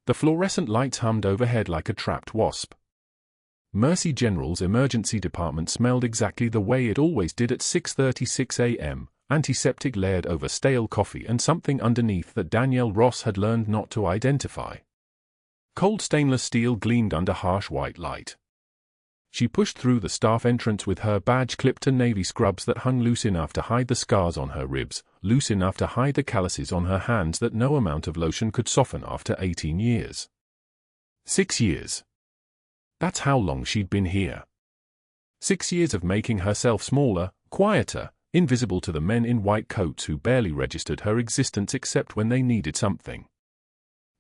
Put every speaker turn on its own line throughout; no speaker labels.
The fluorescent lights hummed overhead like a trapped wasp. Mercy General's emergency department smelled exactly the way it always did at 6:36 a.m., antiseptic layered over stale coffee and something underneath that Danielle Ross had learned not to identify. Cold stainless steel gleamed under harsh white light. She pushed through the staff entrance with her badge clipped to navy scrubs that hung loose enough to hide the scars on her ribs, loose enough to hide the calluses on her hands that no amount of lotion could soften after 18 years. 6 years. That's how long she'd been here. 6 years of making herself smaller, quieter, invisible to the men in white coats who barely registered her existence except when they needed something.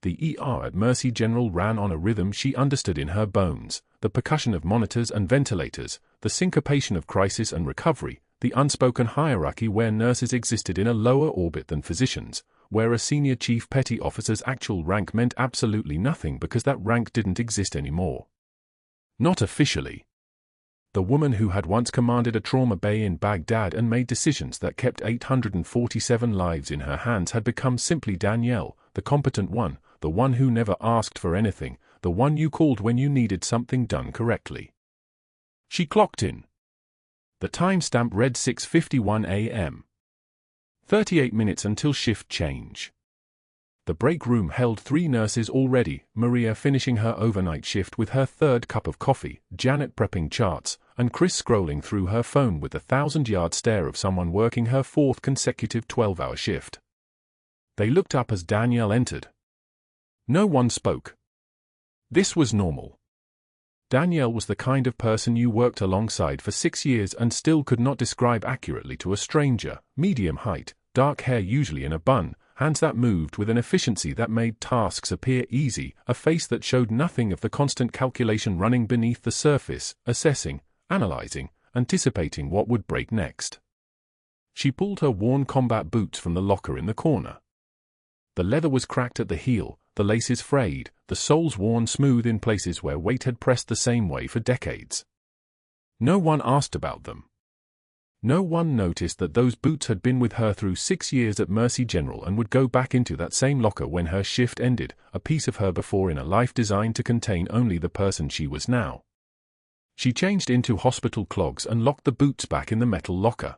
The ER at Mercy General ran on a rhythm she understood in her bones, the percussion of monitors and ventilators, the syncopation of crisis and recovery, the unspoken hierarchy where nurses existed in a lower orbit than physicians, where a senior chief petty officer's actual rank meant absolutely nothing because that rank didn't exist anymore. Not officially. The woman who had once commanded a trauma bay in Baghdad and made decisions that kept 847 lives in her hands had become simply Danielle, the competent one, the one who never asked for anything, the one you called when you needed something done correctly. She clocked in. The timestamp read 6:51 a.m. 38 minutes until shift change. The break room held 3 nurses already, Maria finishing her overnight shift with her 3rd cup of coffee, Janet prepping charts, and Chris scrolling through her phone with the 1,000-yard stare of someone working her 4th consecutive 12-hour shift. They looked up as Danielle entered. No one spoke. This was normal. Danielle was the kind of person you worked alongside for 6 years and still could not describe accurately to a stranger, medium height, dark hair usually in a bun, hands that moved with an efficiency that made tasks appear easy, a face that showed nothing of the constant calculation running beneath the surface, assessing, analyzing, anticipating what would break next. She pulled her worn combat boots from the locker in the corner. The leather was cracked at the heel, the laces frayed, the soles worn smooth in places where weight had pressed the same way for decades. No one asked about them. No one noticed that those boots had been with her through 6 years at Mercy General and would go back into that same locker when her shift ended, a piece of her before in a life designed to contain only the person she was now. She changed into hospital clogs and locked the boots back in the metal locker.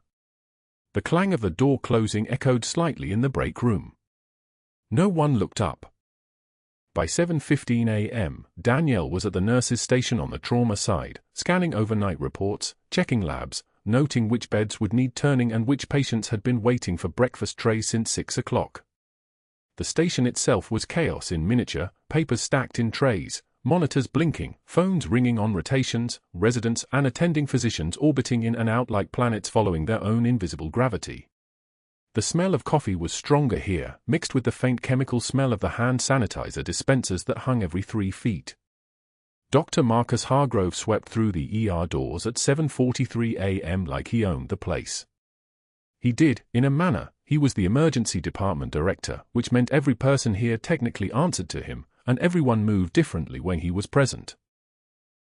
The clang of the door closing echoed slightly in the break room. No one looked up. By 7:15 a.m., Danielle was at the nurses' station on the trauma side, scanning overnight reports, checking labs, noting which beds would need turning and which patients had been waiting for breakfast trays since 6 o'clock. The station itself was chaos in miniature, papers stacked in trays, monitors blinking, phones ringing on rotations, residents and attending physicians orbiting in and out like planets following their own invisible gravity. The smell of coffee was stronger here, mixed with the faint chemical smell of the hand sanitizer dispensers that hung every 3 feet. Dr. Marcus Hargrove swept through the ER doors at 7:43 a.m. like he owned the place. He did, in a manner. He was the emergency department director, which meant every person here technically answered to him, and everyone moved differently when he was present.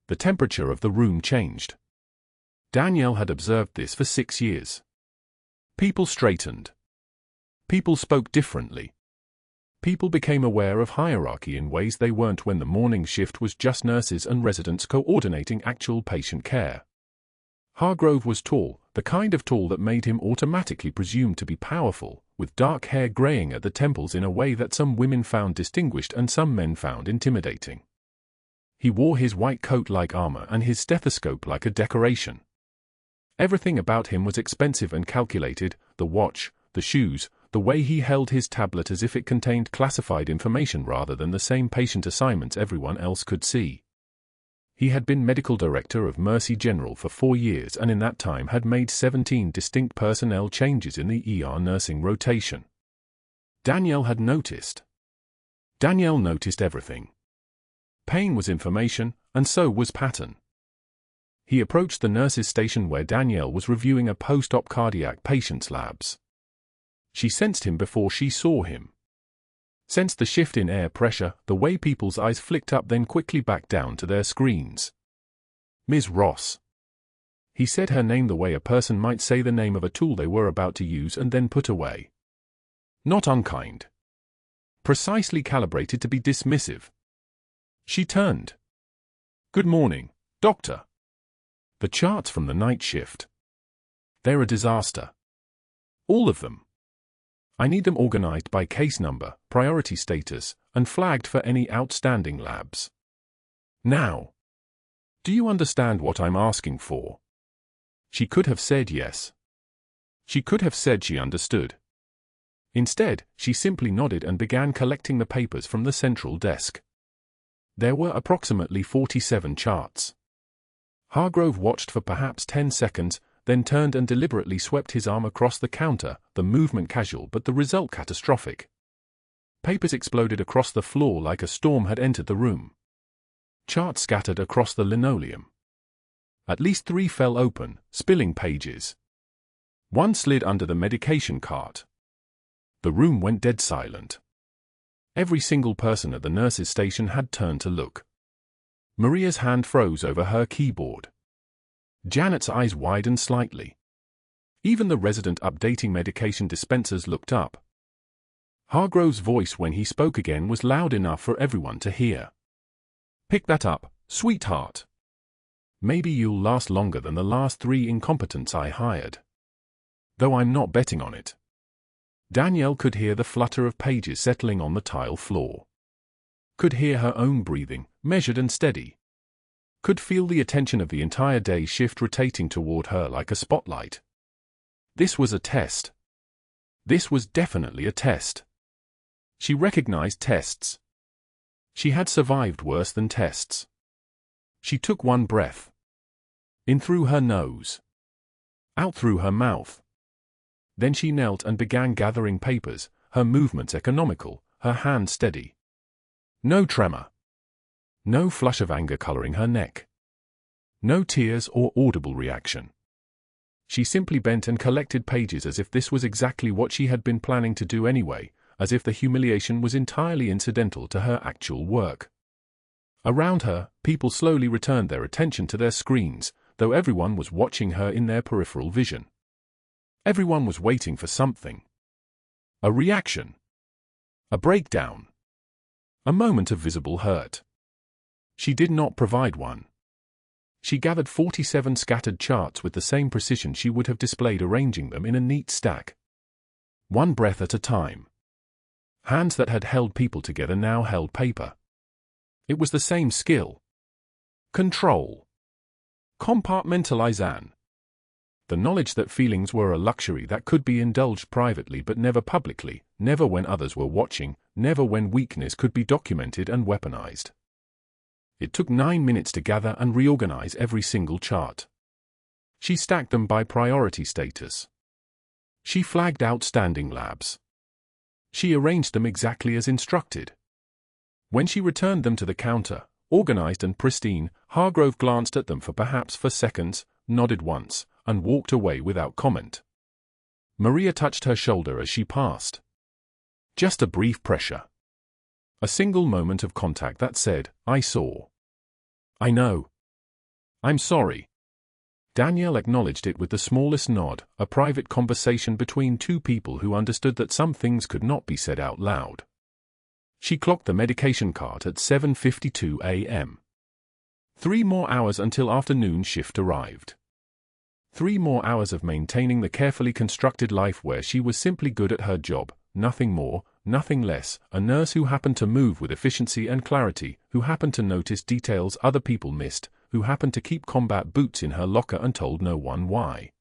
The temperature of the room changed. Danielle had observed this for 6 years. People straightened. People spoke differently. People became aware of hierarchy in ways they weren't when the morning shift was just nurses and residents coordinating actual patient care. Hargrove was tall, the kind of tall that made him automatically presumed to be powerful, with dark hair graying at the temples in a way that some women found distinguished and some men found intimidating. He wore his white coat like armor and his stethoscope like a decoration. Everything about him was expensive and calculated, the watch, the shoes, the way he held his tablet as if it contained classified information rather than the same patient assignments everyone else could see. He had been medical director of Mercy General for 4 years and in that time had made 17 distinct personnel changes in the ER nursing rotation. Danielle had noticed. Danielle noticed everything. Pain was information, and so was pattern. He approached the nurses' station where Danielle was reviewing a post-op cardiac patient's labs. She sensed him before she saw him. Sensed the shift in air pressure, the way people's eyes flicked up then quickly back down to their screens. Ms. Ross. He said her name the way a person might say the name of a tool they were about to use and then put away. Not unkind. Precisely calibrated to be dismissive. She turned. "Good morning, Doctor." "The charts from the night shift. They're a disaster. All of them. I need them organized by case number, priority status, and flagged for any outstanding labs. Now. Do you understand what I'm asking for?" She could have said yes. She could have said she understood. Instead, she simply nodded and began collecting the papers from the central desk. There were approximately 47 charts. Hargrove watched for perhaps 10 seconds, then turned and deliberately swept his arm across the counter, the movement casual but the result catastrophic. Papers exploded across the floor like a storm had entered the room. Charts scattered across the linoleum. At least 3 fell open, spilling pages. One slid under the medication cart. The room went dead silent. Every single person at the nurse's station had turned to look. Maria's hand froze over her keyboard. Janet's eyes widened slightly. Even the resident updating medication dispensers looked up. Hargrove's voice when he spoke again was loud enough for everyone to hear. "Pick that up, sweetheart. Maybe you'll last longer than the last 3 incompetents I hired. Though I'm not betting on it." Danielle could hear the flutter of pages settling on the tile floor. Could hear her own breathing, measured and steady. Could feel the attention of the entire day shift rotating toward her like a spotlight. This was a test. This was definitely a test. She recognized tests. She had survived worse than tests. She took one breath. In through her nose. Out through her mouth. Then she knelt and began gathering papers, her movements economical, her hand steady. No tremor. No flush of anger coloring her neck. No tears or audible reaction. She simply bent and collected pages as if this was exactly what she had been planning to do anyway, as if the humiliation was entirely incidental to her actual work. Around her, people slowly returned their attention to their screens, though everyone was watching her in their peripheral vision. Everyone was waiting for something. A reaction. A breakdown. A moment of visible hurt. She did not provide one. She gathered 47 scattered charts with the same precision she would have displayed arranging them in a neat stack. One breath at a time. Hands that had held people together now held paper. It was the same skill. Control. Compartmentalization. The knowledge that feelings were a luxury that could be indulged privately but never publicly, never when others were watching, never when weakness could be documented and weaponized. It took 9 minutes to gather and reorganize every single chart. She stacked them by priority status. She flagged outstanding labs. She arranged them exactly as instructed. When she returned them to the counter, organized and pristine, Hargrove glanced at them for seconds, nodded once, and walked away without comment. Maria touched her shoulder as she passed. Just a brief pressure. A single moment of contact that said, "I saw. I know. I'm sorry." Danielle acknowledged it with the smallest nod, a private conversation between 2 people who understood that some things could not be said out loud. She clocked the medication cart at 7:52 a.m. 3 more hours until afternoon shift arrived. 3 more hours of maintaining the carefully constructed life where she was simply good at her job, nothing more, nothing less, a nurse who happened to move with efficiency and clarity, who happened to notice details other people missed, who happened to keep combat boots in her locker and told no one why.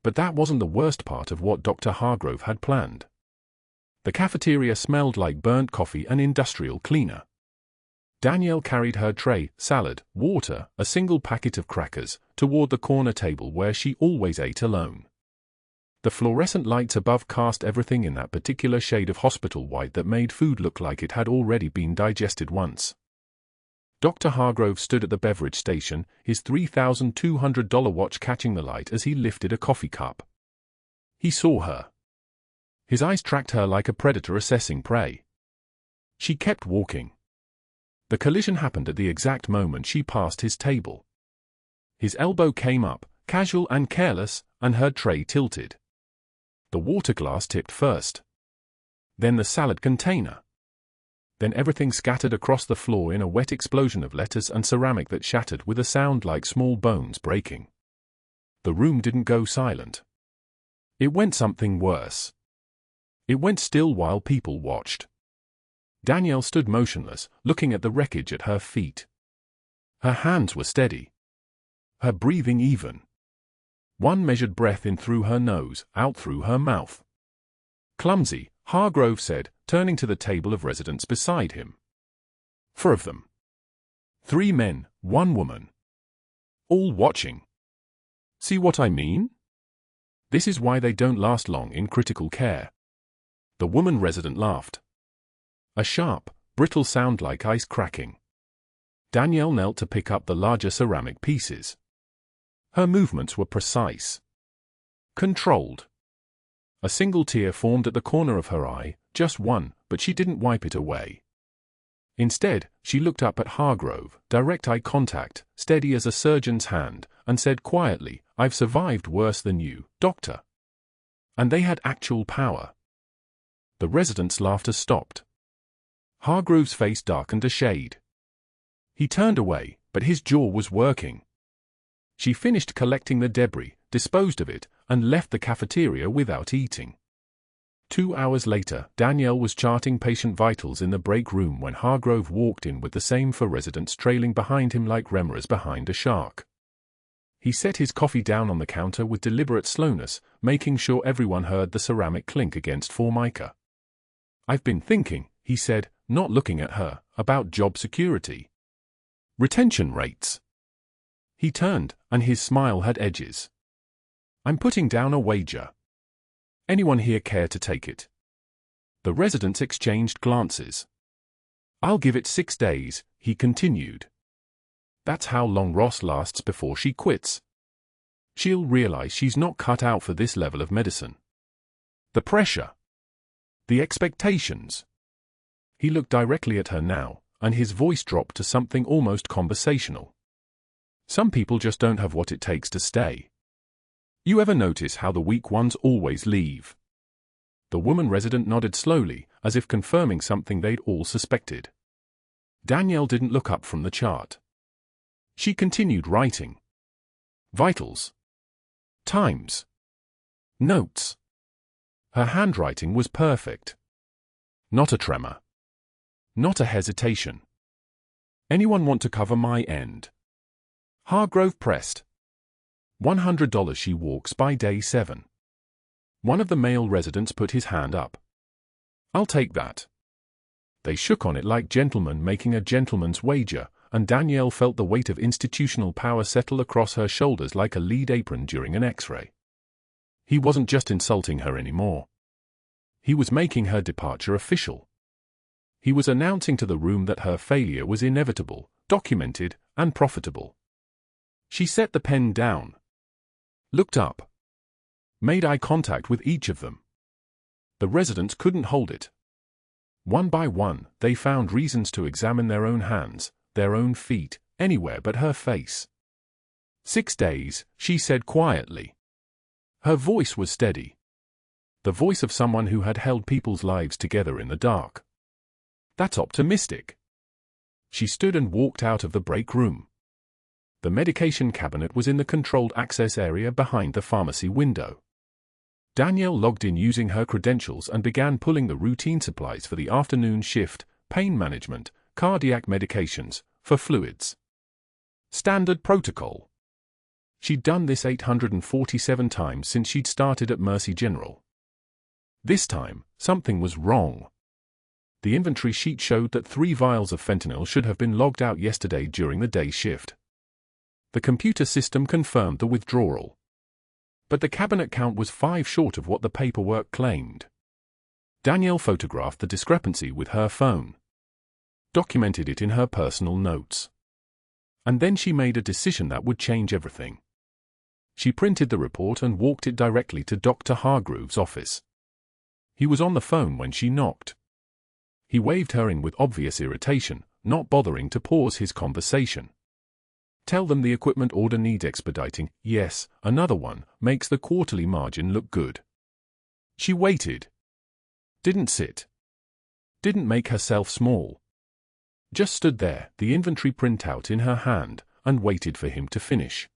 But that wasn't the worst part of what Dr. Hargrove had planned. The cafeteria smelled like burnt coffee and industrial cleaner. Danielle carried her tray, salad, water, a single packet of crackers, toward the corner table where she always ate alone. The fluorescent lights above cast everything in that particular shade of hospital white that made food look like it had already been digested once. Dr. Hargrove stood at the beverage station, his $3,200 watch catching the light as he lifted a coffee cup. He saw her. His eyes tracked her like a predator assessing prey. She kept walking. The collision happened at the exact moment she passed his table. His elbow came up, casual and careless, and her tray tilted. The water glass tipped first. Then the salad container. Then everything scattered across the floor in a wet explosion of letters and ceramic that shattered with a sound like small bones breaking. The room didn't go silent. It went something worse. It went still while people watched. Danielle stood motionless, looking at the wreckage at her feet. Her hands were steady. Her breathing even. One measured breath in through her nose, out through her mouth. Clumsy, Hargrove said, turning to the table of residents beside him. 4 of them. 3 men, 1 woman. All watching. See what I mean? This is why they don't last long in critical care. The woman resident laughed. A sharp, brittle sound like ice cracking. Danielle knelt to pick up the larger ceramic pieces. Her movements were precise. Controlled. A single tear formed at the corner of her eye, just one, but she didn't wipe it away. Instead, she looked up at Hargrove, direct eye contact, steady as a surgeon's hand, and said quietly, "I've survived worse than you, doctor." And they had actual power. The resident's laughter stopped. Hargrove's face darkened a shade. He turned away, but his jaw was working. She finished collecting the debris, disposed of it, and left the cafeteria without eating. 2 hours later, Danielle was charting patient vitals in the break room when Hargrove walked in with the same 4 residents trailing behind him like remoras behind a shark. He set his coffee down on the counter with deliberate slowness, making sure everyone heard the ceramic clink against formica. "I've been thinking," he said, not looking at her, "about job security. Retention rates." He turned, and his smile had edges. "I'm putting down a wager. Anyone here care to take it?" The residents exchanged glances. "I'll give it 6 days," he continued. "That's how long Ross lasts before she quits. She'll realize she's not cut out for this level of medicine. The pressure. The expectations." He looked directly at her now, and his voice dropped to something almost conversational. "Some people just don't have what it takes to stay. You ever notice how the weak ones always leave?" The woman resident nodded slowly, as if confirming something they'd all suspected. Danielle didn't look up from the chart. She continued writing. Vitals. Times. Notes. Her handwriting was perfect. Not a tremor. Not a hesitation. "Anyone want to cover my end?" Hargrove pressed. $100 she walks by day 7. One of the male residents put his hand up. "I'll take that." They shook on it like gentlemen making a gentleman's wager, and Danielle felt the weight of institutional power settle across her shoulders like a lead apron during an X-ray. He wasn't just insulting her anymore. He was making her departure official. He was announcing to the room that her failure was inevitable, documented, and profitable. She set the pen down. Looked up. Made eye contact with each of them. The residents couldn't hold it. One by one, they found reasons to examine their own hands, their own feet, anywhere but her face. 6 days, she said quietly. Her voice was steady. The voice of someone who had held people's lives together in the dark. That's optimistic. She stood and walked out of the break room. The medication cabinet was in the controlled access area behind the pharmacy window. Danielle logged in using her credentials and began pulling the routine supplies for the afternoon shift, pain management, cardiac medications, for fluids. Standard protocol. She'd done this 847 times since she'd started at Mercy General. This time, something was wrong. The inventory sheet showed that 3 vials of fentanyl should have been logged out yesterday during the day shift. The computer system confirmed the withdrawal. But the cabinet count was 5 short of what the paperwork claimed. Danielle photographed the discrepancy with her phone. Documented it in her personal notes. And then she made a decision that would change everything. She printed the report and walked it directly to Dr. Hargrove's office. He was on the phone when she knocked. He waved her in with obvious irritation, not bothering to pause his conversation. "Tell them the equipment order needs expediting. Yes, another one, makes the quarterly margin look good." She waited. Didn't sit. Didn't make herself small. Just stood there, the inventory printout in her hand, and waited for him to finish.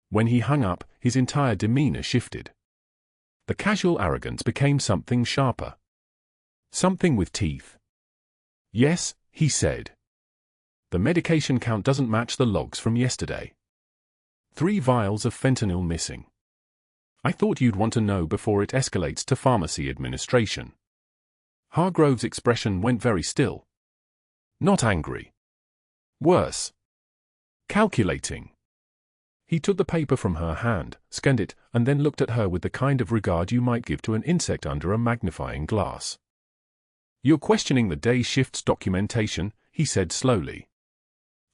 When he hung up, his entire demeanor shifted. The casual arrogance became something sharper. Something with teeth. "Yes," he said. "The medication count doesn't match the logs from yesterday. 3 vials of fentanyl missing. I thought you'd want to know before it escalates to pharmacy administration." Hargrove's expression went very still. Not angry. Worse. Calculating. He took the paper from her hand, scanned it, and then looked at her with the kind of regard you might give to an insect under a magnifying glass. "You're questioning the day shift's documentation," he said slowly.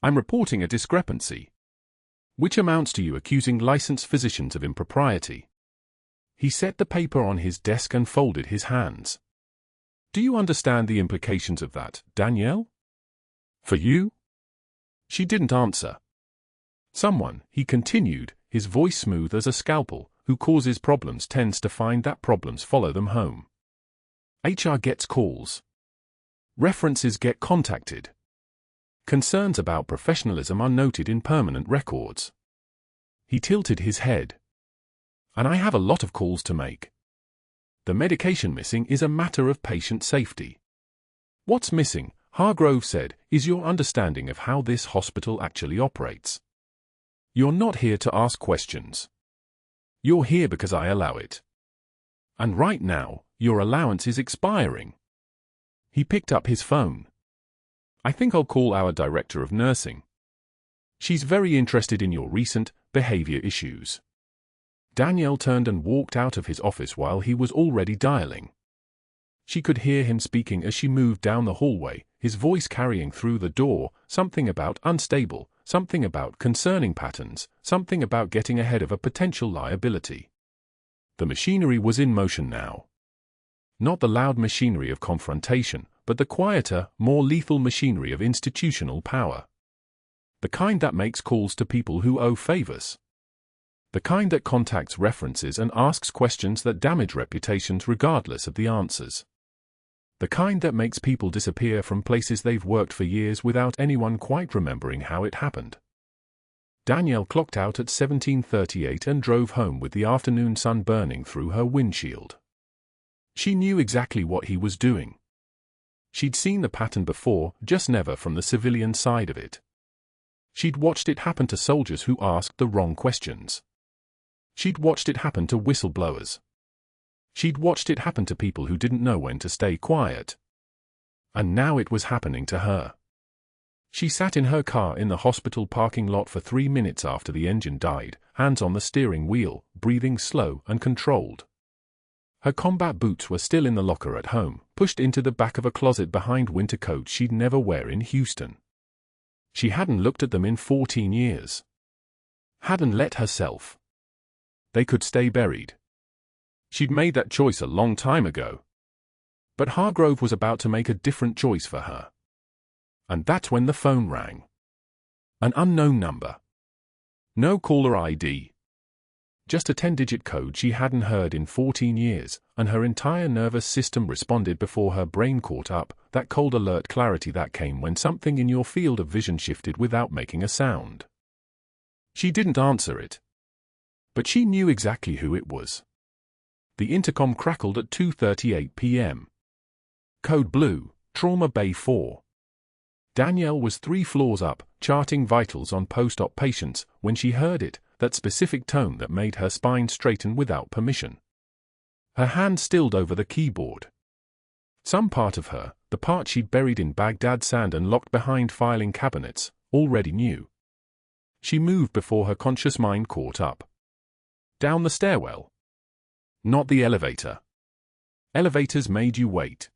"I'm reporting a discrepancy, which amounts to you accusing licensed physicians of impropriety." He set the paper on his desk and folded his hands. "Do you understand the implications of that, Danielle? For you?" She didn't answer. "Someone," he continued, his voice smooth as a scalpel, "who causes problems tends to find that problems follow them home. HR gets calls. References get contacted. Concerns about professionalism are noted in permanent records." He tilted his head. "And I have a lot of calls to make. The medication missing is a matter of patient safety. What's missing," Hargrove said, "is your understanding of how this hospital actually operates. You're not here to ask questions. You're here because I allow it. And right now, your allowance is expiring." He picked up his phone. "I think I'll call our director of nursing. She's very interested in your recent behavior issues." Danielle turned and walked out of his office while he was already dialing. She could hear him speaking as she moved down the hallway, his voice carrying through the door, something about unstable, something about concerning patterns, something about getting ahead of a potential liability. The machinery was in motion now. Not the loud machinery of confrontation, but the quieter, more lethal machinery of institutional power. The kind that makes calls to people who owe favors. The kind that contacts references and asks questions that damage reputations regardless of the answers. The kind that makes people disappear from places they've worked for years without anyone quite remembering how it happened. Danielle clocked out at 17:38 and drove home with the afternoon sun burning through her windshield. She knew exactly what he was doing. She'd seen the pattern before, just never from the civilian side of it. She'd watched it happen to soldiers who asked the wrong questions. She'd watched it happen to whistleblowers. She'd watched it happen to people who didn't know when to stay quiet. And now it was happening to her. She sat in her car in the hospital parking lot for 3 minutes after the engine died, hands on the steering wheel, breathing slow and controlled. Her combat boots were still in the locker at home, pushed into the back of a closet behind winter coats she'd never wear in Houston. She hadn't looked at them in 14 years. Hadn't let herself. They could stay buried. She'd made that choice a long time ago. But Hargrove was about to make a different choice for her. And that's when the phone rang. An unknown number. No caller ID. Just a 10-digit code she hadn't heard in 14 years, and her entire nervous system responded before her brain caught up, that cold alert clarity that came when something in your field of vision shifted without making a sound. She didn't answer it. But she knew exactly who it was. The intercom crackled at 2:38 p.m. Code Blue, Trauma Bay 4. Danielle was 3 floors up, charting vitals on post-op patients, when she heard it, that specific tone that made her spine straighten without permission. Her hand stilled over the keyboard. Some part of her, the part she'd buried in Baghdad sand and locked behind filing cabinets, already knew. She moved before her conscious mind caught up. Down the stairwell. Not the elevator. Elevators made you wait.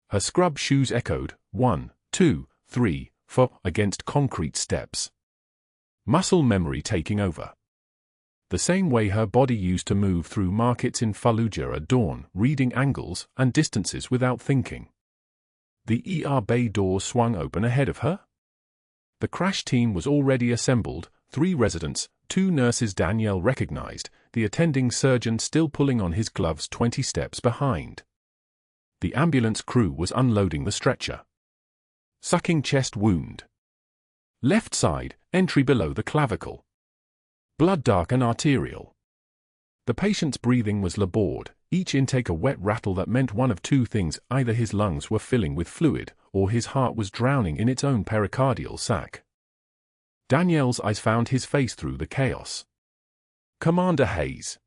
Her scrub shoes echoed, 1, 2, 3, 4, against concrete steps. Muscle memory taking over. The same way her body used to move through markets in Fallujah at dawn, reading angles and distances without thinking. The ER bay door swung open ahead of her. The crash team was already assembled, 3 residents, 2 nurses Danielle recognized, the attending surgeon still pulling on his gloves 20 steps behind. The ambulance crew was unloading the stretcher. Sucking chest wound. Left side, entry below the clavicle. Blood dark and arterial. The patient's breathing was labored, each intake a wet rattle that meant one of two things: either his lungs were filling with fluid, or his heart was drowning in its own pericardial sac. Danielle's eyes found his face through the chaos. Commander Hayes.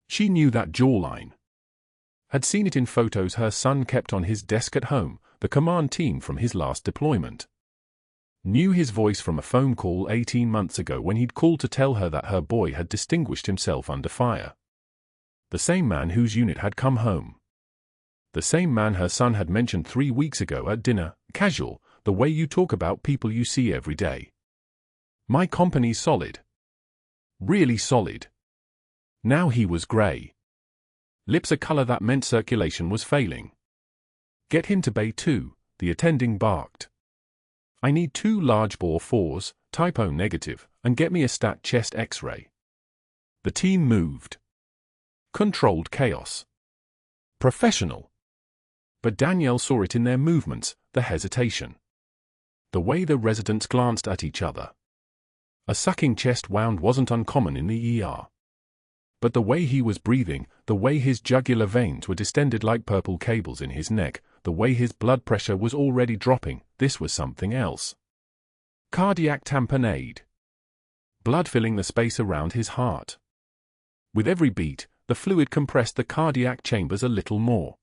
She knew that jawline. Had seen it in photos her son kept on his desk at home, the command team from his last deployment. Knew his voice from a phone call 18 months ago when he'd called to tell her that her boy had distinguished himself under fire. The same man whose unit had come home. The same man her son had mentioned 3 weeks ago at dinner, casual, the way you talk about people you see every day. My company's solid. Really solid. Now he was grey. Lips a colour that meant circulation was failing. Get him to Bay 2, the attending barked. I need 2 large-bore 4s, type O negative, and get me a stat chest X-ray. The team moved. Controlled chaos. Professional. But Danielle saw it in their movements, the hesitation. The way the residents glanced at each other. A sucking chest wound wasn't uncommon in the ER. But the way he was breathing, the way his jugular veins were distended like purple cables in his neck, the way his blood pressure was already dropping, this was something else. Cardiac tamponade. Blood filling the space around his heart. With every beat, the fluid compressed the cardiac chambers a little more.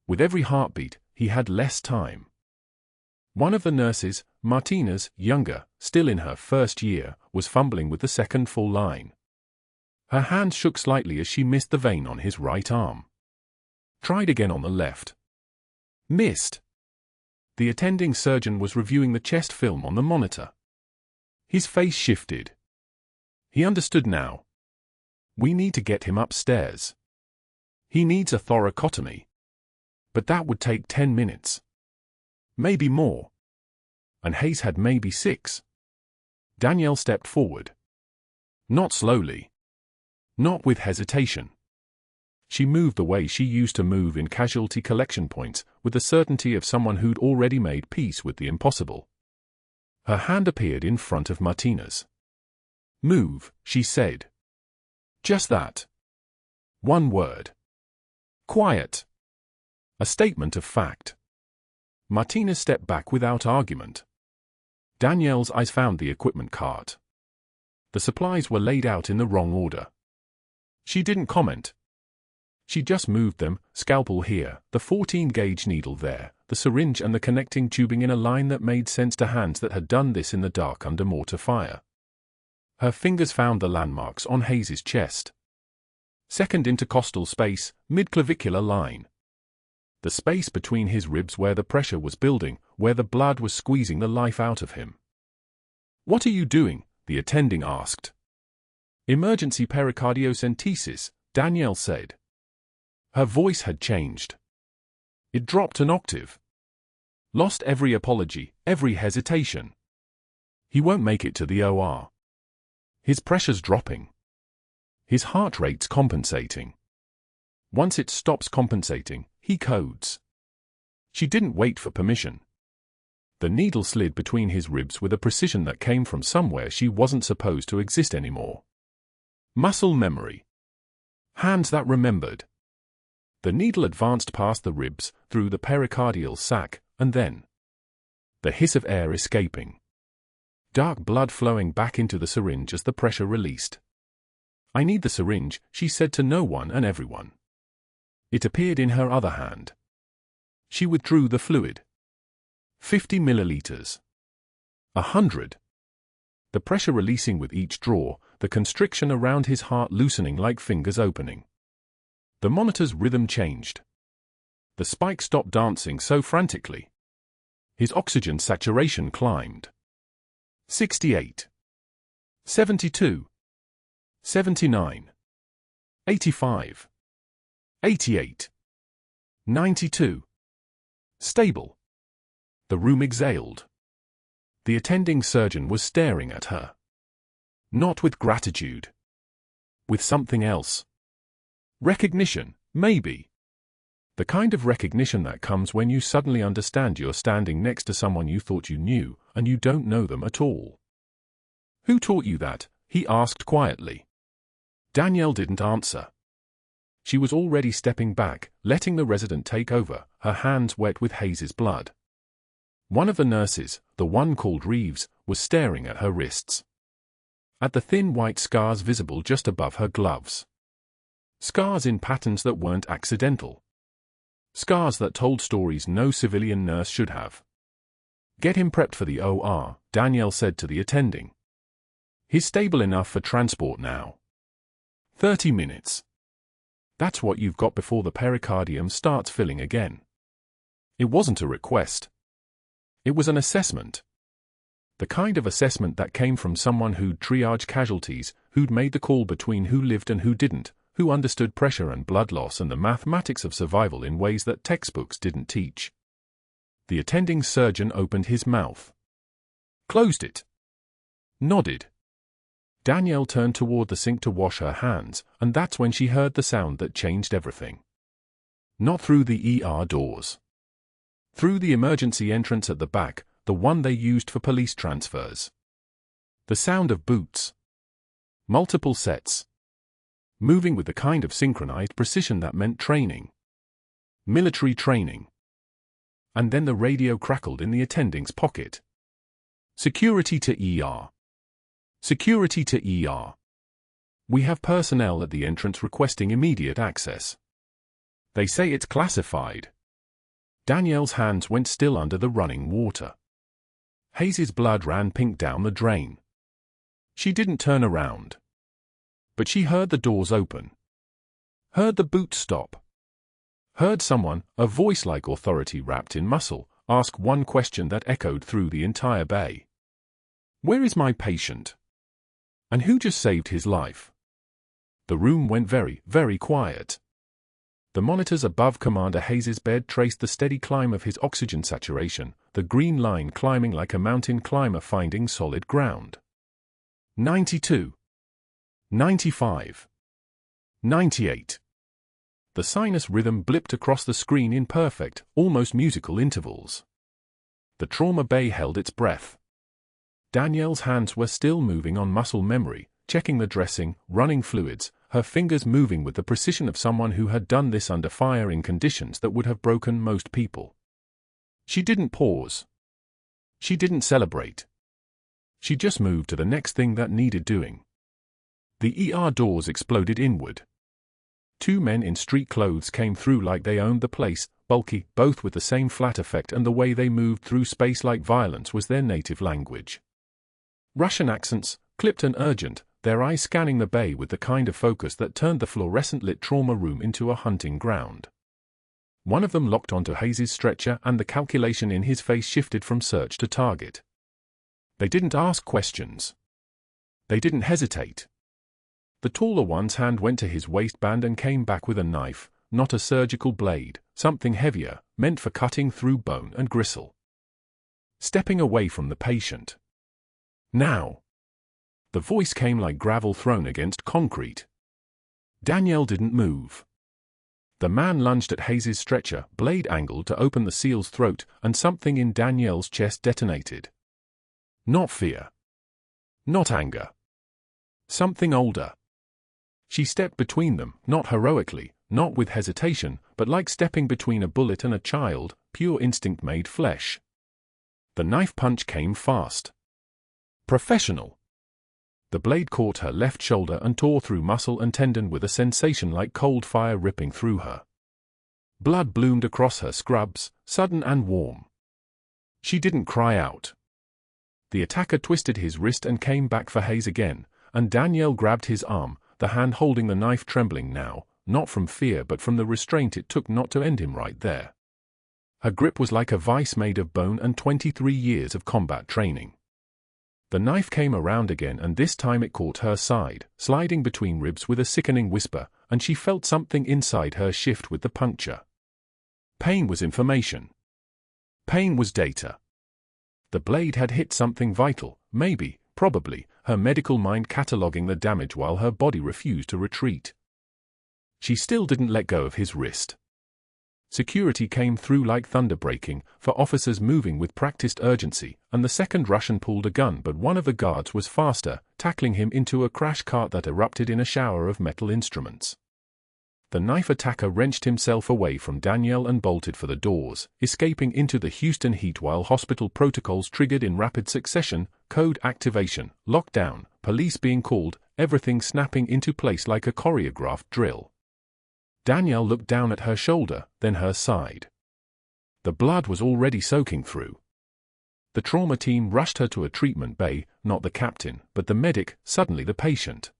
With every heartbeat, he had less time. One of the nurses, Martinez, younger, still in her first year, was fumbling with the second full line. Her hand shook slightly as she missed the vein on his right arm. Tried again on the left. Missed. The attending surgeon was reviewing the chest film on the monitor. His face shifted. He understood now. We need to get him upstairs. He needs a thoracotomy. But that would take 10 minutes. Maybe more. And Hayes had maybe 6. Danielle stepped forward. Not slowly. Not with hesitation. She moved the way she used to move in casualty collection points, with the certainty of someone who'd already made peace with the impossible. Her hand appeared in front of Martinez. Move, she said. Just that. One word. Quiet. A statement of fact. Martinez stepped back without argument. Danielle's eyes found the equipment cart. The supplies were laid out in the wrong order. She didn't comment. She just moved them, scalpel here, the 14-gauge needle there, the syringe and the connecting tubing in a line that made sense to hands that had done this in the dark under mortar fire. Her fingers found the landmarks on Hayes's chest. Second intercostal space, mid-clavicular line. The space between his ribs where the pressure was building, where the blood was squeezing the life out of him. What are you doing? The attending asked. Emergency pericardiocentesis, Danielle said. Her voice had changed. It dropped an octave. Lost every apology, every hesitation. He won't make it to the OR. His pressure's dropping. His heart rate's compensating. Once it stops compensating, he codes. She didn't wait for permission. The needle slid between his ribs with a precision that came from somewhere she wasn't supposed to exist anymore. Muscle memory. Hands that remembered. The needle advanced past the ribs, through the pericardial sac, and then the hiss of air escaping. Dark blood flowing back into the syringe as the pressure released. I need the syringe, she said to no one and everyone. It appeared in her other hand. She withdrew the fluid. 50 milliliters. 100. The pressure releasing with each draw, the constriction around his heart loosening like fingers opening. The monitor's rhythm changed. The spike stopped dancing so frantically. His oxygen saturation climbed. 68. 72. 79. 85. 88. 92. Stable. The room exhaled. The attending surgeon was staring at her. Not with gratitude. With something else. Recognition, maybe. The kind of recognition that comes when you suddenly understand you're standing next to someone you thought you knew, and you don't know them at all. "Who taught you that?" he asked quietly. Danielle didn't answer. She was already stepping back, letting the resident take over, her hands wet with Hayes's blood. One of the nurses, the one called Reeves, was staring at her wrists. At the thin white scars visible just above her gloves. Scars in patterns that weren't accidental. Scars that told stories no civilian nurse should have. "Get him prepped for the OR," Danielle said to the attending. "He's stable enough for transport now. 30 minutes. That's what you've got before the pericardium starts filling again." It wasn't a request. It was an assessment. The kind of assessment that came from someone who'd triaged casualties, who'd made the call between who lived and who didn't, who understood pressure and blood loss and the mathematics of survival in ways that textbooks didn't teach. The attending surgeon opened his mouth. Closed it. Nodded. Danielle turned toward the sink to wash her hands, and that's when she heard the sound that changed everything. Not through the ER doors. Through the emergency entrance at the back, the one they used for police transfers. The sound of boots. Multiple sets. Moving with the kind of synchronized precision that meant training. Military training. And then the radio crackled in the attending's pocket. "Security to ER. Security to ER. We have personnel at the entrance requesting immediate access. They say it's classified." Danielle's hands went still under the running water. Hayes's blood ran pink down the drain. She didn't turn around. But she heard the doors open. Heard the boots stop. Heard someone, a voice like authority wrapped in muscle, ask one question that echoed through the entire bay. "Where is my patient? And who just saved his life?" The room went very, very quiet. The monitors above Commander Hayes's bed traced the steady climb of his oxygen saturation, the green line climbing like a mountain climber finding solid ground. 92. 95. 98. The sinus rhythm blipped across the screen in perfect, almost musical intervals. The trauma bay held its breath. Danielle's hands were still moving on muscle memory, checking the dressing, running fluids, her fingers moving with the precision of someone who had done this under fire in conditions that would have broken most people. She didn't pause. She didn't celebrate. She just moved to the next thing that needed doing. The ER doors exploded inward. Two men in street clothes came through like they owned the place, bulky, both with the same flat effect, and the way they moved through space like violence was their native language. Russian accents, clipped and urgent, their eyes scanning the bay with the kind of focus that turned the fluorescent-lit trauma room into a hunting ground. One of them locked onto Hayes's stretcher, and the calculation in his face shifted from search to target. They didn't ask questions. They didn't hesitate. The taller one's hand went to his waistband and came back with a knife, not a surgical blade, something heavier, meant for cutting through bone and gristle. Stepping away from the patient. "Now." The voice came like gravel thrown against concrete. Danielle didn't move. The man lunged at Hayes's stretcher, blade angled to open the SEAL's throat, and something in Danielle's chest detonated. Not fear. Not anger. Something older. She stepped between them, not heroically, not with hesitation, but like stepping between a bullet and a child, pure instinct made flesh. The knife punch came fast. Professional. The blade caught her left shoulder and tore through muscle and tendon with a sensation like cold fire ripping through her. Blood bloomed across her scrubs, sudden and warm. She didn't cry out. The attacker twisted his wrist and came back for Hayes again, and Danielle grabbed his arm, the hand holding the knife trembling now, not from fear but from the restraint it took not to end him right there. Her grip was like a vice made of bone and 23 years of combat training. The knife came around again, and this time it caught her side, sliding between ribs with a sickening whisper, and she felt something inside her shift with the puncture. Pain was information. Pain was data. The blade had hit something vital, maybe, probably, her medical mind cataloging the damage while her body refused to retreat. She still didn't let go of his wrist. Security came through like thunder breaking, for officers moving with practiced urgency, and the second Russian pulled a gun, but one of the guards was faster, tackling him into a crash cart that erupted in a shower of metal instruments. The knife attacker wrenched himself away from Danielle and bolted for the doors, escaping into the Houston heat while hospital protocols triggered in rapid succession: code activation, lockdown, police being called, everything snapping into place like a choreographed drill. Danielle looked down at her shoulder, then her side. The blood was already soaking through. The trauma team rushed her to a treatment bay, not the captain, but the medic, suddenly the patient.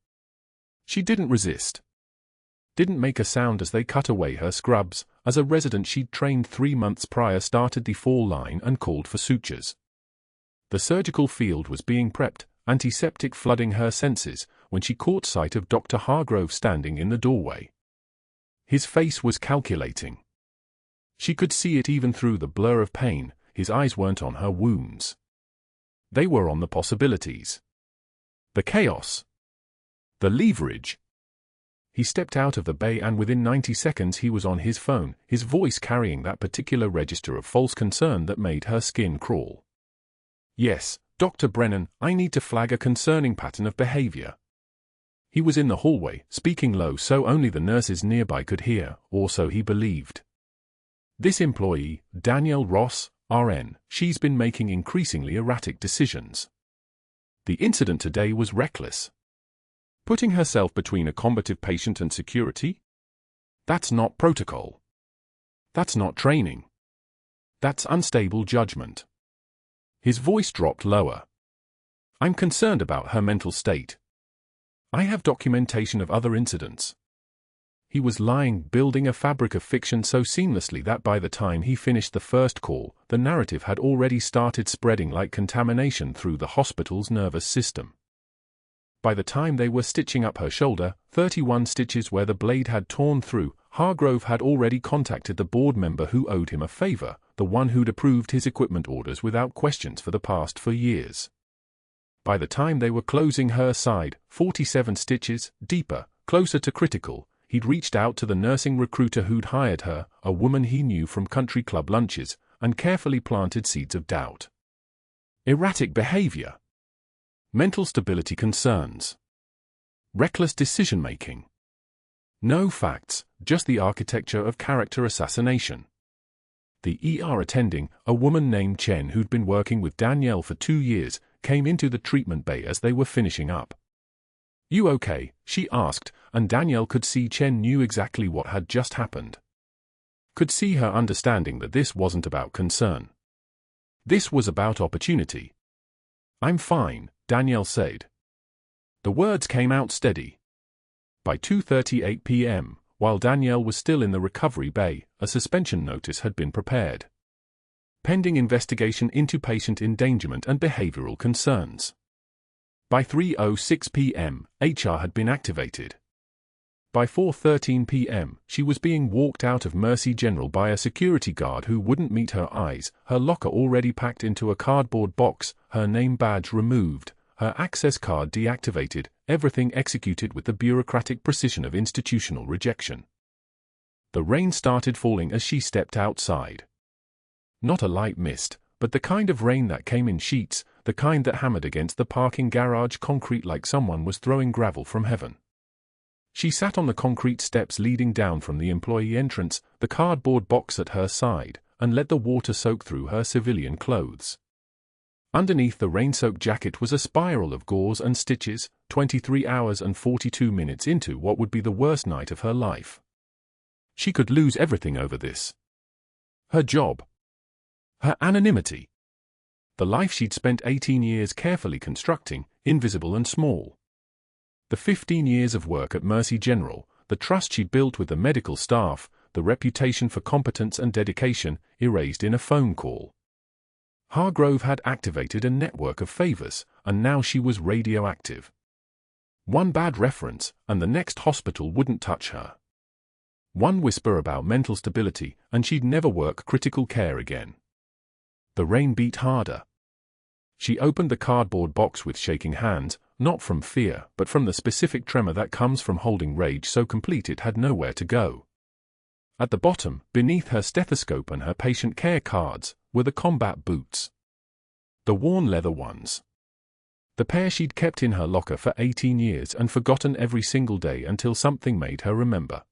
She didn't resist. Didn't make a sound as they cut away her scrubs, as a resident she'd trained 3 months prior started the fall line and called for sutures. The surgical field was being prepped, antiseptic flooding her senses, when she caught sight of Dr. Hargrove standing in the doorway. His face was calculating. She could see it even through the blur of pain. His eyes weren't on her wounds. They were on the possibilities. The chaos. The leverage. He stepped out of the bay and within 90 seconds he was on his phone, his voice carrying that particular register of false concern that made her skin crawl. "Yes, Dr. Brennan, I need to flag a concerning pattern of behavior." He was in the hallway, speaking low so only the nurses nearby could hear, or so he believed. "This employee, Danielle Ross, RN, she's been making increasingly erratic decisions. The incident today was reckless. Putting herself between a combative patient and security? That's not protocol. That's not training. That's unstable judgment." His voice dropped lower. "I'm concerned about her mental state. I have documentation of other incidents." He was lying, building a fabric of fiction so seamlessly that by the time he finished the first call, the narrative had already started spreading like contamination through the hospital's nervous system. By the time they were stitching up her shoulder, 31 stitches where the blade had torn through, Hargrove had already contacted the board member who owed him a favor, the one who'd approved his equipment orders without questions for the past 4 years. By the time they were closing her side, 47 stitches, deeper, closer to critical, he'd reached out to the nursing recruiter who'd hired her, a woman he knew from country club lunches, and carefully planted seeds of doubt. Erratic behavior. Mental stability concerns. Reckless decision-making. No facts, just the architecture of character assassination. The ER attending, a woman named Chen who'd been working with Danielle for 2 years, came into the treatment bay as they were finishing up. "You okay?" she asked, and Danielle could see Chen knew exactly what had just happened. Could see her understanding that this wasn't about concern. This was about opportunity. "I'm fine," Danielle said. The words came out steady. By 2:38 p.m., while Danielle was still in the recovery bay, a suspension notice had been prepared. Pending investigation into patient endangerment and behavioral concerns. By 3:06 p.m., HR had been activated. By 4:13 p.m., she was being walked out of Mercy General by a security guard who wouldn't meet her eyes, her locker already packed into a cardboard box, her name badge removed, her access card deactivated, everything executed with the bureaucratic precision of institutional rejection. The rain started falling as she stepped outside. Not a light mist, but the kind of rain that came in sheets, the kind that hammered against the parking garage concrete like someone was throwing gravel from heaven. She sat on the concrete steps leading down from the employee entrance, the cardboard box at her side, and let the water soak through her civilian clothes. Underneath the rain-soaked jacket was a spiral of gauze and stitches, 23 hours and 42 minutes into what would be the worst night of her life. She could lose everything over this. Her job. Her anonymity. The life she'd spent 18 years carefully constructing, invisible and small. The 15 years of work at Mercy General, the trust she'd built with the medical staff, the reputation for competence and dedication, erased in a phone call. Hargrove had activated a network of favors, and now she was radioactive. One bad reference, and the next hospital wouldn't touch her. One whisper about mental stability, and she'd never work critical care again. The rain beat harder. She opened the cardboard box with shaking hands, not from fear, but from the specific tremor that comes from holding rage so complete it had nowhere to go. At the bottom, beneath her stethoscope and her patient care cards, were the combat boots. The worn leather ones. The pair she'd kept in her locker for 18 years and forgotten every single day until something made her remember.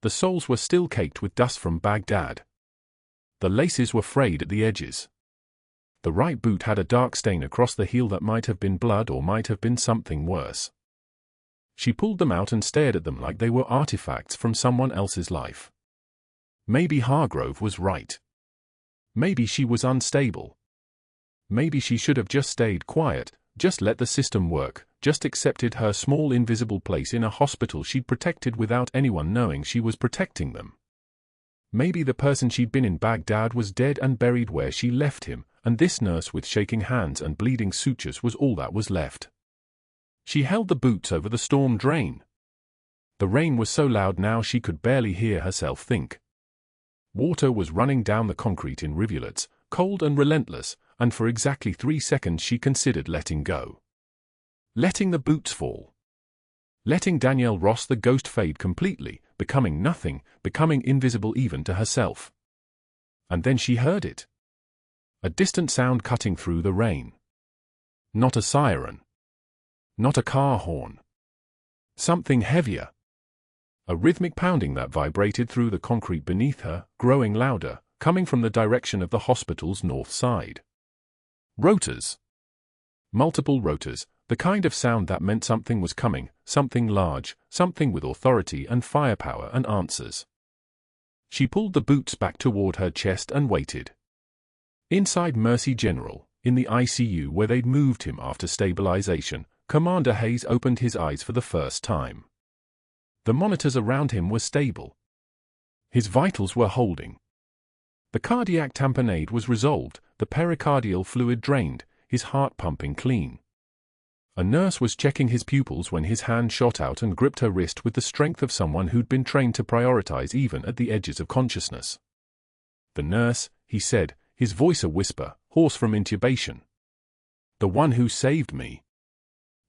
The soles were still caked with dust from Baghdad. The laces were frayed at the edges. The right boot had a dark stain across the heel that might have been blood or might have been something worse. She pulled them out and stared at them like they were artifacts from someone else's life. Maybe Hargrove was right. Maybe she was unstable. Maybe she should have just stayed quiet, just let the system work, just accepted her small invisible place in a hospital she'd protected without anyone knowing she was protecting them. Maybe the person she'd been in Baghdad was dead and buried where she left him, and this nurse with shaking hands and bleeding sutures was all that was left. She held the boots over the storm drain. The rain was so loud now she could barely hear herself think. Water was running down the concrete in rivulets, cold and relentless, and for exactly 3 seconds she considered letting go. Letting the boots fall. Letting Danielle Ross the ghost fade completely, becoming nothing, becoming invisible even to herself. And then she heard it. A distant sound cutting through the rain. Not a siren. Not a car horn. Something heavier. A rhythmic pounding that vibrated through the concrete beneath her, growing louder, coming from the direction of the hospital's north side. Rotors. Multiple rotors, the kind of sound that meant something was coming, something large, something with authority and firepower and answers. She pulled the boots back toward her chest and waited. Inside Mercy General, in the ICU where they'd moved him after stabilization, Commander Hayes opened his eyes for the first time. The monitors around him were stable. His vitals were holding. The cardiac tamponade was resolved, the pericardial fluid drained, his heart pumping clean. A nurse was checking his pupils when his hand shot out and gripped her wrist with the strength of someone who'd been trained to prioritize even at the edges of consciousness. "The nurse," he said, his voice a whisper, hoarse from intubation. "The one who saved me.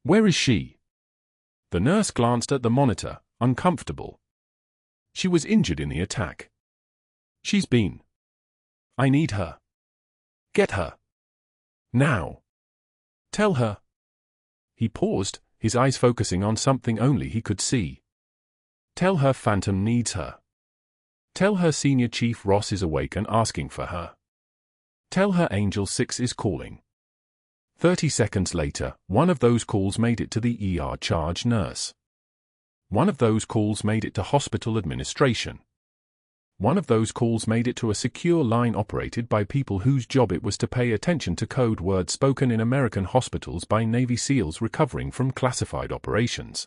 Where is she?" The nurse glanced at the monitor, uncomfortable. "She was injured in the attack. She's been. I need her. Get her. Now. Tell her." He paused, his eyes focusing on something only he could see. "Tell her Phantom needs her. Tell her Senior Chief Ross is awake and asking for her. Tell her Angel 6 is calling." 30 seconds later, one of those calls made it to the ER charge nurse. One of those calls made it to hospital administration. One of those calls made it to a secure line operated by people whose job it was to pay attention to code words spoken in American hospitals by Navy SEALs recovering from classified operations.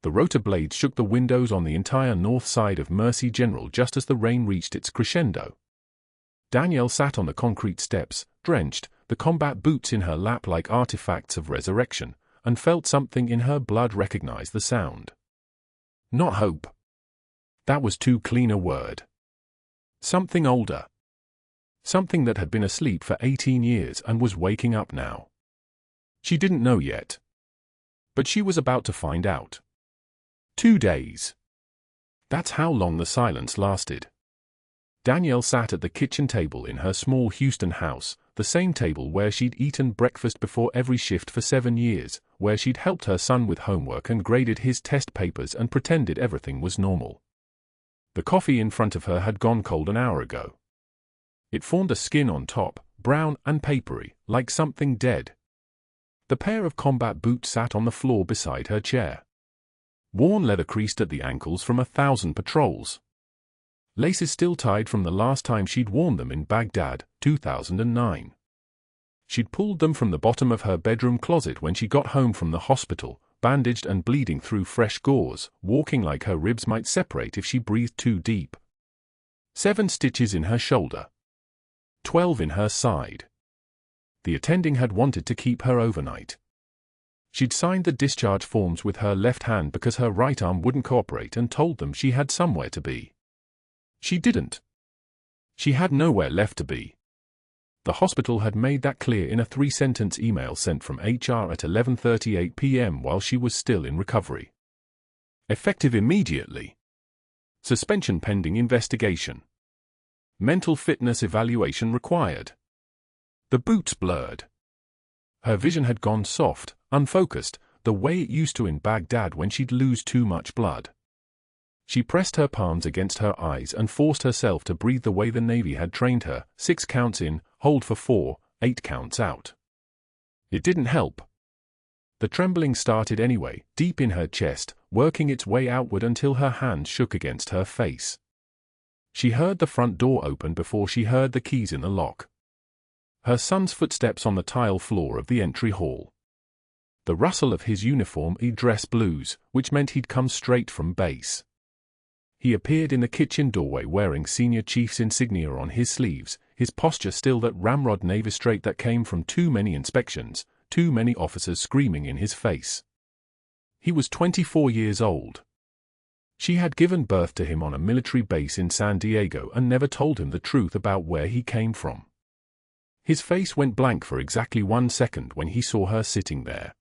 The rotor blades shook the windows on the entire north side of Mercy General just as the rain reached its crescendo. Danielle sat on the concrete steps, drenched, the combat boots in her lap like artifacts of resurrection, and felt something in her blood recognize the sound. Not hope. That was too clean a word. Something older. Something that had been asleep for 18 years and was waking up now. She didn't know yet. But she was about to find out. 2 days. That's how long the silence lasted. Danielle sat at the kitchen table in her small Houston house, the same table where she'd eaten breakfast before every shift for 7 years, where she'd helped her son with homework and graded his test papers and pretended everything was normal. The coffee in front of her had gone cold an hour ago. It formed a skin on top, brown and papery, like something dead. The pair of combat boots sat on the floor beside her chair. Worn leather creased at the ankles from 1,000 patrols. Laces still tied from the last time she'd worn them in Baghdad, 2009. She'd pulled them from the bottom of her bedroom closet when she got home from the hospital, bandaged and bleeding through fresh gauze, walking like her ribs might separate if she breathed too deep. 7 stitches in her shoulder. 12 in her side. The attending had wanted to keep her overnight. She'd signed the discharge forms with her left hand because her right arm wouldn't cooperate and told them she had somewhere to be. She didn't. She had nowhere left to be. The hospital had made that clear in a 3-sentence email sent from HR at 11:38 p.m. while she was still in recovery. Effective immediately. Suspension pending investigation. Mental fitness evaluation required. The boots blurred. Her vision had gone soft, unfocused, the way it used to in Baghdad when she'd lose too much blood. She pressed her palms against her eyes and forced herself to breathe the way the Navy had trained her, 6 counts in, hold for 4, 8 counts out. It didn't help. The trembling started anyway, deep in her chest, working its way outward until her hands shook against her face. She heard the front door open before she heard the keys in the lock. Her son's footsteps on the tile floor of the entry hall. The rustle of his uniform dress blues, which meant he'd come straight from base. He appeared in the kitchen doorway wearing senior chief's insignia on his sleeves, his posture still that ramrod Navy straight that came from too many inspections, too many officers screaming in his face. He was 24 years old. She had given birth to him on a military base in San Diego and never told him the truth about where he came from. His face went blank for exactly 1 second when he saw her sitting there.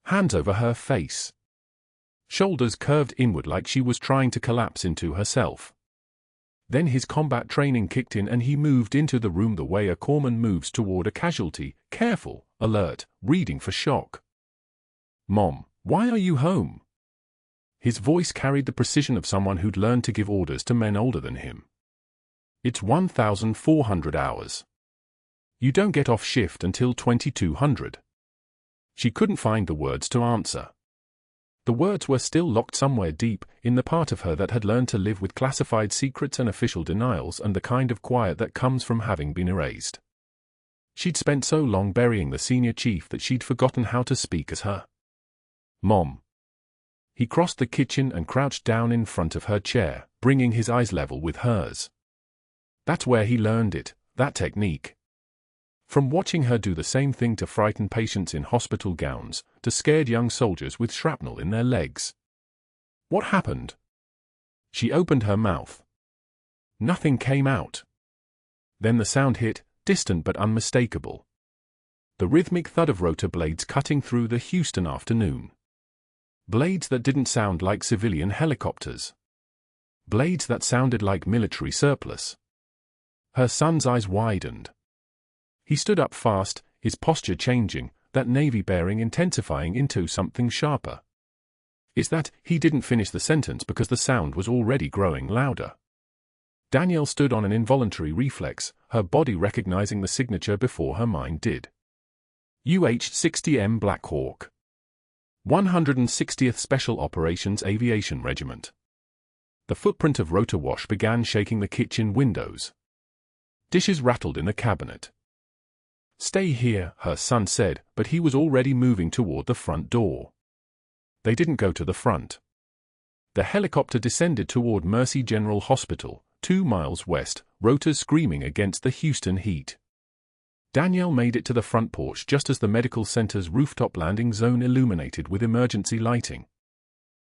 Hands over her face. Shoulders curved inward like she was trying to collapse into herself. Then his combat training kicked in and he moved into the room the way a corpsman moves toward a casualty, careful, alert, reading for shock. "Mom, why are you home?" His voice carried the precision of someone who'd learned to give orders to men older than him. "It's 1,400 hours. You don't get off shift until 2,200. She couldn't find the words to answer. The words were still locked somewhere deep in the part of her that had learned to live with classified secrets and official denials and the kind of quiet that comes from having been erased. She'd spent so long burying the senior chief that she'd forgotten how to speak as her. "Mom." He crossed the kitchen and crouched down in front of her chair, bringing his eyes level with hers. That's where he learned it, that technique. From watching her do the same thing to frightened patients in hospital gowns, to scared young soldiers with shrapnel in their legs. What happened? She opened her mouth. Nothing came out. Then the sound hit, distant but unmistakable. The rhythmic thud of rotor blades cutting through the Houston afternoon. Blades that didn't sound like civilian helicopters. Blades that sounded like military surplus. Her son's eyes widened. He stood up fast, his posture changing, that Navy bearing intensifying into something sharper. It's that he didn't finish the sentence because the sound was already growing louder. Danielle stood on an involuntary reflex, her body recognizing the signature before her mind did. UH-60M Black Hawk. 160th Special Operations Aviation Regiment. The footprint of rotor wash began shaking the kitchen windows. Dishes rattled in the cabinet. "Stay here," her son said, but he was already moving toward the front door. They didn't go to the front. The helicopter descended toward Mercy General Hospital, 2 miles west, rotors screaming against the Houston heat. Danielle made it to the front porch just as the medical center's rooftop landing zone illuminated with emergency lighting.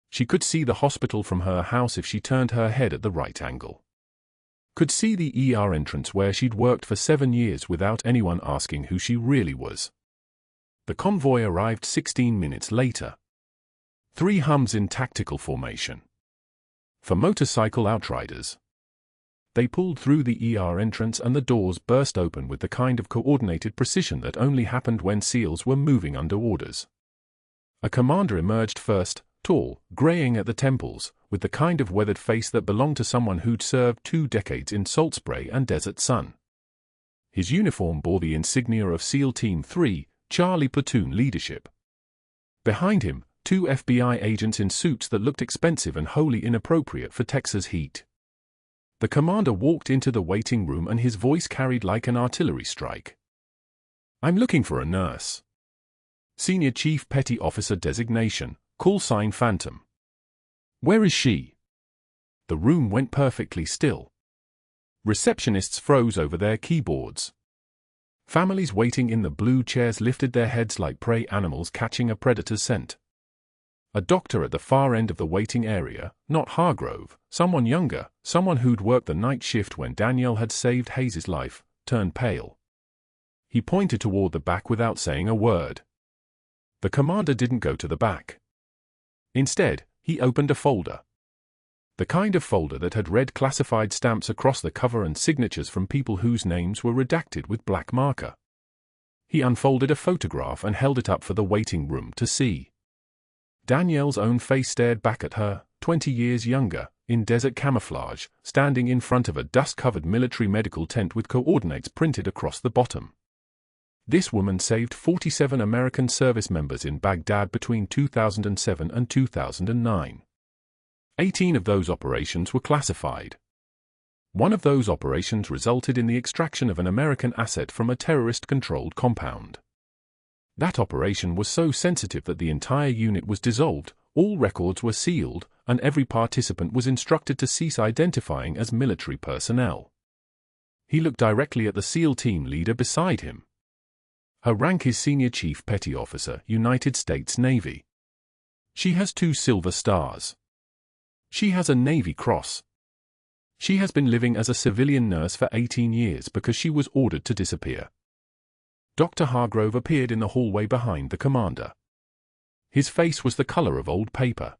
She could see the hospital from her house if she turned her head at the right angle. Could see the ER entrance where she'd worked for 7 years without anyone asking who she really was. The convoy arrived 16 minutes later. 3 hums in tactical formation. For motorcycle outriders. They pulled through the ER entrance and the doors burst open with the kind of coordinated precision that only happened when SEALs were moving under orders. A commander emerged first, tall, graying at the temples, with the kind of weathered face that belonged to someone who'd served 2 decades in salt spray and desert sun. His uniform bore the insignia of SEAL Team 3, Charlie Platoon Leadership. Behind him, 2 FBI agents in suits that looked expensive and wholly inappropriate for Texas heat. The commander walked into the waiting room and his voice carried like an artillery strike. "I'm looking for a nurse. Senior Chief Petty Officer Designation, call sign Phantom. Where is she?" The room went perfectly still. Receptionists froze over their keyboards. Families waiting in the blue chairs lifted their heads like prey animals catching a predator's scent. A doctor at the far end of the waiting area, not Hargrove, someone younger, someone who'd worked the night shift when Danielle had saved Hayes' life, turned pale. He pointed toward the back without saying a word. The commander didn't go to the back. Instead, he opened a folder. The kind of folder that had red classified stamps across the cover and signatures from people whose names were redacted with black marker. He unfolded a photograph and held it up for the waiting room to see. Danielle's own face stared back at her, 20 years younger, in desert camouflage, standing in front of a dust-covered military medical tent with coordinates printed across the bottom. This woman saved 47 American service members in Baghdad between 2007 and 2009. 18 of those operations were classified. One of those operations resulted in the extraction of an American asset from a terrorist-controlled compound. That operation was so sensitive that the entire unit was dissolved, all records were sealed, and every participant was instructed to cease identifying as military personnel. He looked directly at the SEAL team leader beside him. Her rank is Senior Chief Petty Officer, United States Navy. She has 2 silver stars. She has a Navy Cross. She has been living as a civilian nurse for 18 years because she was ordered to disappear. Dr. Hargrove appeared in the hallway behind the commander. His face was the color of old paper.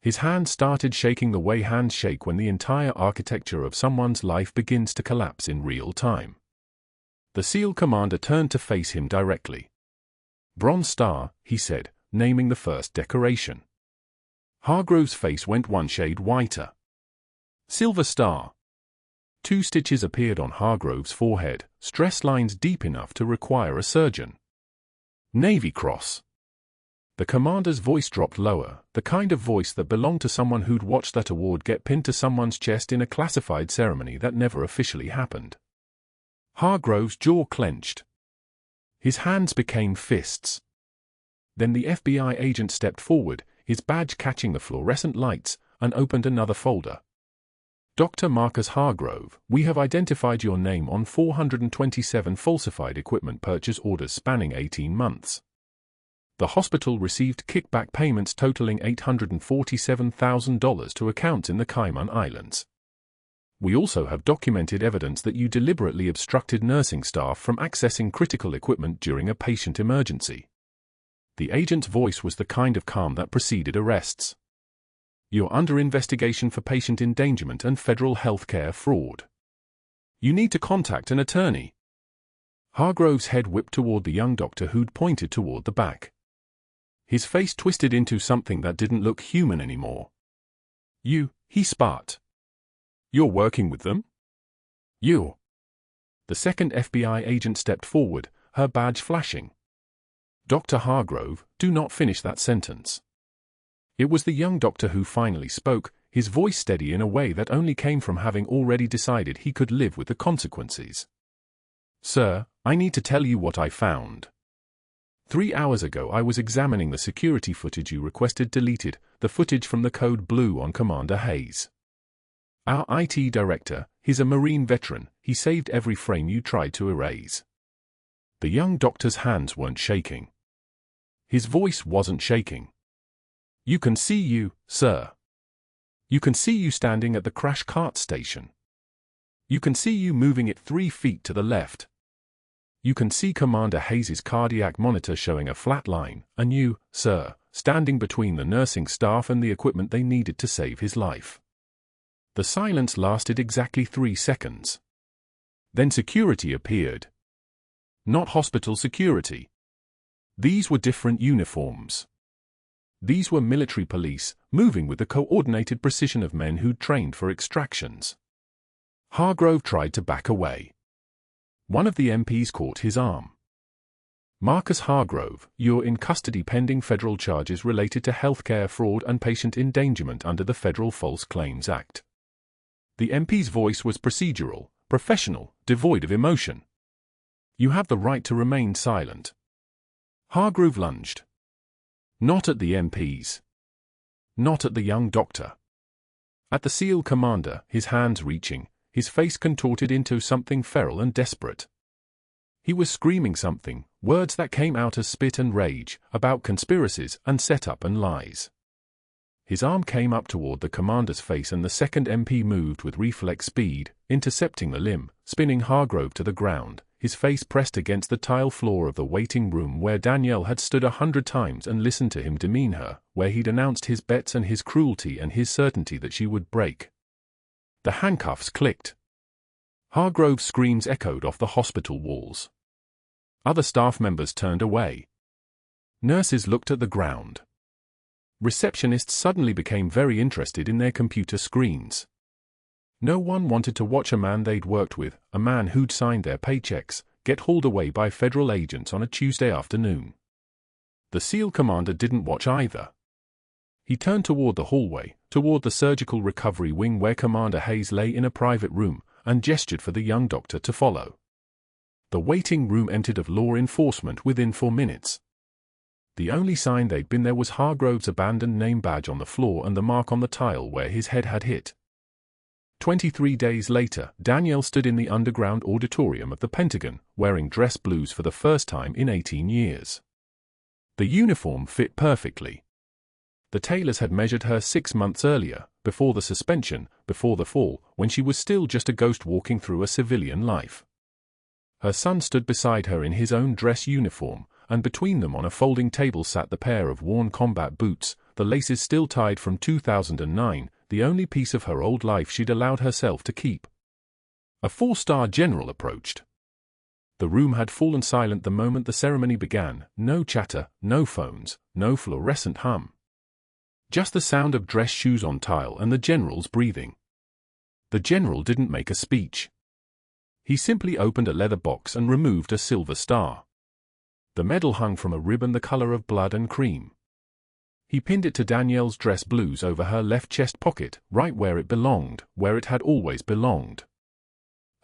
His hands started shaking the way hands shake when the entire architecture of someone's life begins to collapse in real time. The SEAL commander turned to face him directly. "Bronze Star," he said, naming the first decoration. Hargrove's face went one shade whiter. "Silver Star." 2 stitches appeared on Hargrove's forehead, stress lines deep enough to require a surgeon. "Navy Cross." The commander's voice dropped lower, the kind of voice that belonged to someone who'd watched that award get pinned to someone's chest in a classified ceremony that never officially happened. Hargrove's jaw clenched. His hands became fists. Then the FBI agent stepped forward, his badge catching the fluorescent lights, and opened another folder. "Dr. Marcus Hargrove, we have identified your name on 427 falsified equipment purchase orders spanning 18 months. The hospital received kickback payments totaling $847,000 to accounts in the Cayman Islands. We also have documented evidence that you deliberately obstructed nursing staff from accessing critical equipment during a patient emergency." The agent's voice was the kind of calm that preceded arrests. "You're under investigation for patient endangerment and federal healthcare fraud. You need to contact an attorney." Hargrove's head whipped toward the young doctor who'd pointed toward the back. His face twisted into something that didn't look human anymore. He spat. "You're working with them?" "You." The second FBI agent stepped forward, her badge flashing. "Dr. Hargrove, do not finish that sentence." It was the young doctor who finally spoke, his voice steady in a way that only came from having already decided he could live with the consequences. "Sir, I need to tell you what I found. 3 hours ago I was examining the security footage you requested deleted, the footage from the code blue on Commander Hayes. Our IT director, he's a Marine veteran, he saved every frame you tried to erase." The young doctor's hands weren't shaking. His voice wasn't shaking. "You can see you, sir. You can see you standing at the crash cart station. You can see you moving it 3 feet to the left. You can see Commander Hayes' cardiac monitor showing a flat line, and you, sir, standing between the nursing staff and the equipment they needed to save his life." The silence lasted exactly 3 seconds. Then security appeared. Not hospital security. These were different uniforms. These were military police, moving with the coordinated precision of men who'd trained for extractions. Hargrove tried to back away. One of the MPs caught his arm. "Marcus Hargrove, you're in custody pending federal charges related to healthcare fraud and patient endangerment under the Federal False Claims Act." The MP's voice was procedural, professional, devoid of emotion. "You have the right to remain silent." Hargrove lunged. Not at the MPs. Not at the young doctor. At the SEAL commander, his hands reaching, his face contorted into something feral and desperate. He was screaming something, words that came out as spit and rage, about conspiracies and setup and lies. His arm came up toward the commander's face and the second MP moved with reflex speed, intercepting the limb, spinning Hargrove to the ground, his face pressed against the tile floor of the waiting room where Danielle had stood 100 times and listened to him demean her, where he'd announced his bets and his cruelty and his certainty that she would break. The handcuffs clicked. Hargrove's screams echoed off the hospital walls. Other staff members turned away. Nurses looked at the ground. Receptionists suddenly became very interested in their computer screens. No one wanted to watch a man they'd worked with, a man who'd signed their paychecks, get hauled away by federal agents on a Tuesday afternoon. The SEAL commander didn't watch either. He turned toward the hallway, toward the surgical recovery wing where Commander Hayes lay in a private room, and gestured for the young doctor to follow. The waiting room emptied of law enforcement within 4 minutes. The only sign they'd been there was Hargrove's abandoned name badge on the floor and the mark on the tile where his head had hit. 23 days later, Danielle stood in the underground auditorium of the Pentagon, wearing dress blues for the first time in 18 years. The uniform fit perfectly. The tailors had measured her 6 months earlier, before the suspension, before the fall, when she was still just a ghost walking through a civilian life. Her son stood beside her in his own dress uniform, and between them on a folding table sat the pair of worn combat boots, the laces still tied from 2009, the only piece of her old life she'd allowed herself to keep. A 4-star general approached. The room had fallen silent the moment the ceremony began, no chatter, no phones, no fluorescent hum. Just the sound of dress shoes on tile and the general's breathing. The general didn't make a speech. He simply opened a leather box and removed a silver star. The medal hung from a ribbon the color of blood and cream. He pinned it to Danielle's dress blues over her left chest pocket, right where it belonged, where it had always belonged.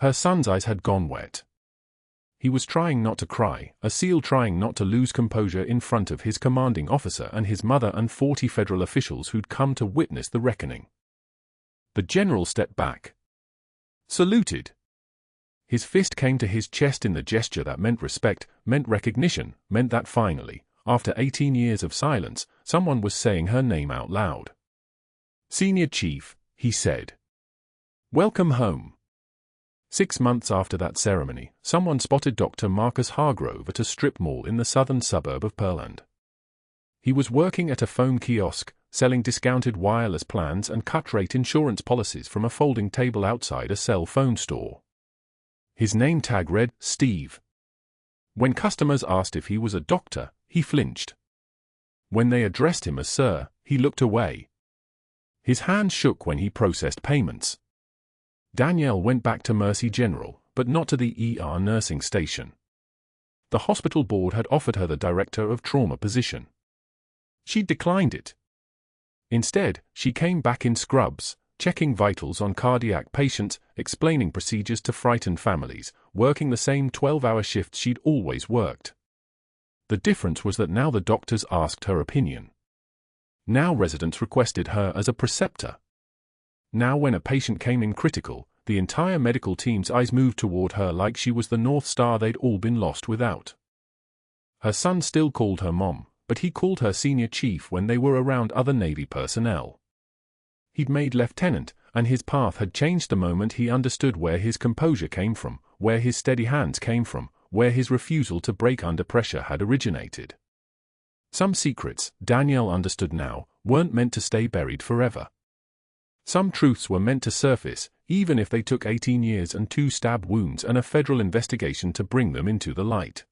Her son's eyes had gone wet. He was trying not to cry, a SEAL trying not to lose composure in front of his commanding officer and his mother and 40 federal officials who'd come to witness the reckoning. The general stepped back. Saluted. His fist came to his chest in the gesture that meant respect, meant recognition, meant that finally, after 18 years of silence, someone was saying her name out loud. "Senior Chief," he said. "Welcome home." 6 months after that ceremony, someone spotted Dr. Marcus Hargrove at a strip mall in the southern suburb of Pearland. He was working at a phone kiosk, selling discounted wireless plans and cut-rate insurance policies from a folding table outside a cell phone store. His name tag read, Steve. When customers asked if he was a doctor, he flinched. When they addressed him as Sir, he looked away. His hands shook when he processed payments. Danielle went back to Mercy General, but not to the ER nursing station. The hospital board had offered her the director of trauma position. She declined it. Instead, she came back in scrubs, checking vitals on cardiac patients, explaining procedures to frightened families, working the same 12-hour shifts she'd always worked. The difference was that now the doctors asked her opinion. Now residents requested her as a preceptor. Now when a patient came in critical, the entire medical team's eyes moved toward her like she was the North Star they'd all been lost without. Her son still called her Mom, but he called her Senior Chief when they were around other Navy personnel. He'd made lieutenant, and his path had changed the moment he understood where his composure came from, where his steady hands came from, where his refusal to break under pressure had originated. Some secrets, Danielle understood now, weren't meant to stay buried forever. Some truths were meant to surface, even if they took 18 years and 2 stab wounds and a federal investigation to bring them into the light.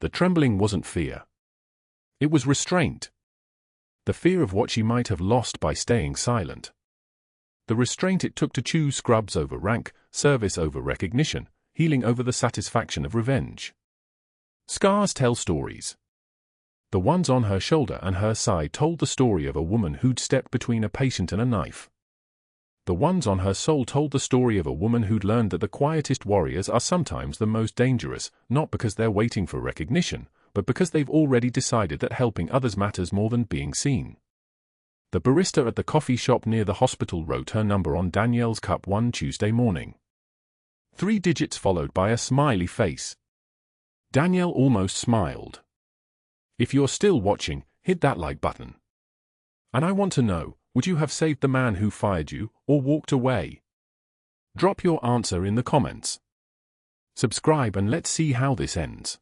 The trembling wasn't fear. It was restraint. The fear of what she might have lost by staying silent. The restraint it took to choose scrubs over rank, service over recognition, healing over the satisfaction of revenge. Scars tell stories. The ones on her shoulder and her side told the story of a woman who'd stepped between a patient and a knife. The ones on her soul told the story of a woman who'd learned that the quietest warriors are sometimes the most dangerous, not because they're waiting for recognition, but because they've already decided that helping others matters more than being seen. The barista at the coffee shop near the hospital wrote her number on Danielle's cup one Tuesday morning. 3 digits followed by a smiley face. Danielle almost smiled. If you're still watching, hit that like button. And I want to know, would you have saved the man who fired you, or walked away? Drop your answer in the comments. Subscribe and let's see how this ends.